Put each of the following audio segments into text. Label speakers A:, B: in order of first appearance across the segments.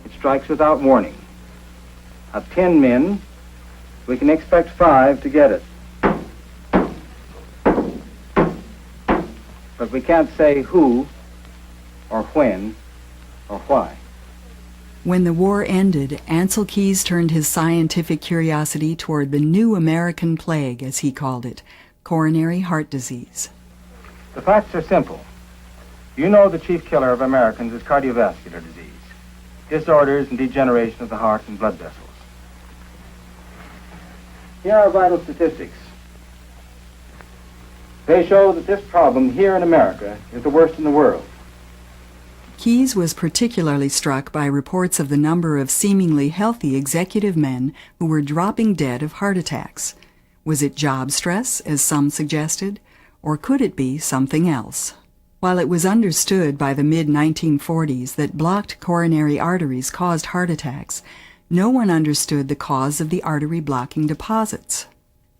A: it strikes without warning. Of 10 men, we can expect 5 to get it. But we can't say who, or when, or why.
B: When the war ended, Ancel Keys turned his scientific curiosity toward the new American plague, as he called it, coronary heart disease.
A: The facts are simple. You know the chief killer of Americans is cardiovascular disease, disorders and degeneration of the heart and blood vessels. Here are vital statistics. They show that this problem here in America is the worst in the world.
B: Keys was particularly struck by reports of the number of seemingly healthy executive men who were dropping dead of heart attacks. Was it job stress, as some suggested, or could it be something else? While it was understood by the mid-1940s that blocked coronary arteries caused heart attacks, no one understood the cause of the artery-blocking deposits.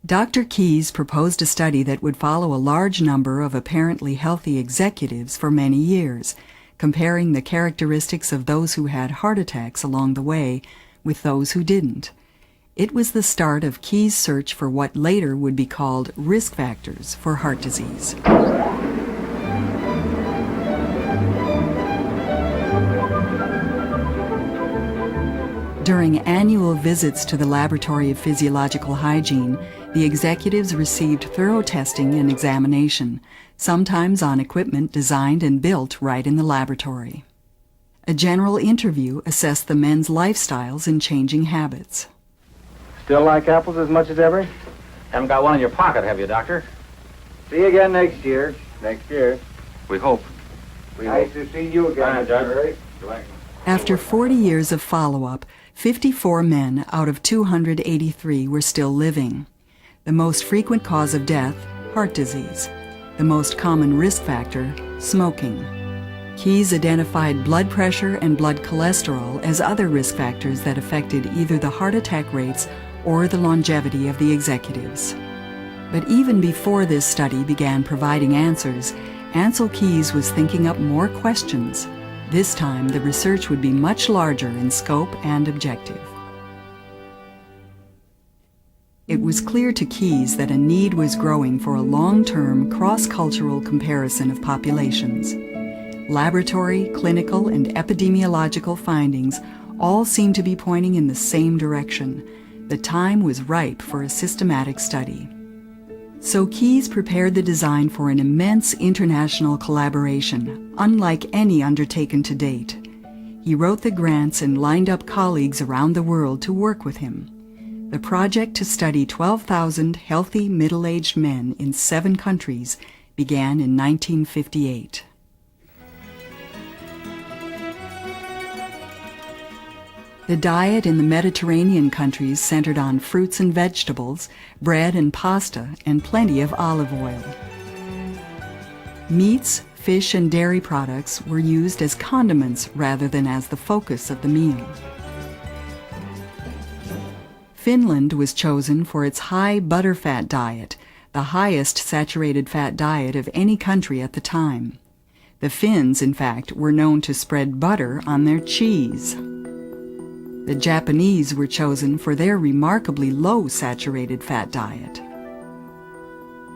B: Dr. Keys proposed a study that would follow a large number of apparently healthy executives for many years, comparing the characteristics of those who had heart attacks along the way with those who didn't. It was the start of Keys' search for what later would be called risk factors for heart disease. During annual visits to the Laboratory of Physiological Hygiene, the executives received thorough testing and examination, sometimes on equipment designed and built right in the laboratory. A general interview assessed the men's lifestyles and changing habits.
A: Still like apples as much as ever?
C: Haven't got one in your pocket, have you, Doctor?
A: See you again next year. Next year.
C: We hope.
A: Nice to see you again, Judge.
B: After 40 years of follow-up, 54 men out of 283 were still living. The most frequent cause of death, heart disease. The most common risk factor, smoking. Keys identified blood pressure and blood cholesterol as other risk factors that affected either the heart attack rates or the longevity of the executives. But even before this study began providing answers, Ancel Keys was thinking up more questions. This time, the research would be much larger in scope and objective. It was clear to Keys that a need was growing for a long-term, cross-cultural comparison of populations. Laboratory, clinical, and epidemiological findings all seemed to be pointing in the same direction. The time was ripe for a systematic study. So Keys prepared the design for an immense international collaboration, unlike any undertaken to date. He wrote the grants and lined up colleagues around the world to work with him. The project to study 12,000 healthy middle-aged men in 7 countries began in 1958. The diet in the Mediterranean countries centered on fruits and vegetables, bread and pasta, and plenty of olive oil. Meats, fish, and dairy products were used as condiments rather than as the focus of the meal. Finland was chosen for its high butterfat diet, the highest saturated fat diet of any country at the time. The Finns, in fact, were known to spread butter on their cheese. The Japanese were chosen for their remarkably low saturated fat diet.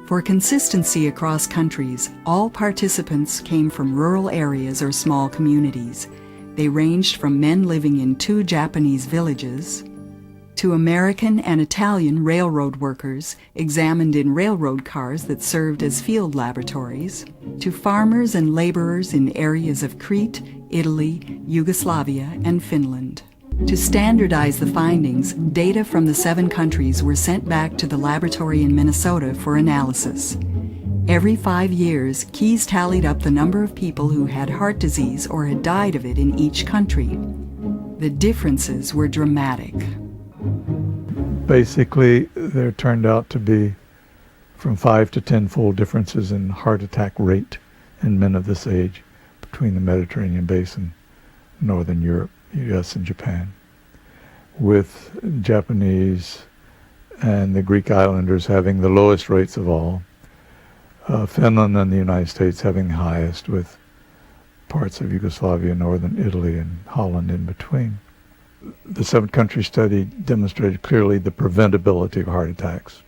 B: For consistency across countries, all participants came from rural areas or small communities. They ranged from men living in 2 Japanese villages to American and Italian railroad workers examined in railroad cars that served as field laboratories, to farmers and laborers in areas of Crete, Italy, Yugoslavia, and Finland. To standardize the findings, data from the 7 countries were sent back to the laboratory in Minnesota for analysis. Every 5 years, Keys tallied up the number of people who had heart disease or had died of it in each country. The differences were dramatic.
D: Basically, there turned out to be from 5 to 10-fold differences in heart attack rate in men of this age between the Mediterranean basin, Northern Europe, US and Japan, with Japanese and the Greek islanders having the lowest rates of all, Finland and the United States having the highest, with parts of Yugoslavia, northern Italy, and Holland in between. The 7-country study demonstrated clearly the preventability of heart attacks.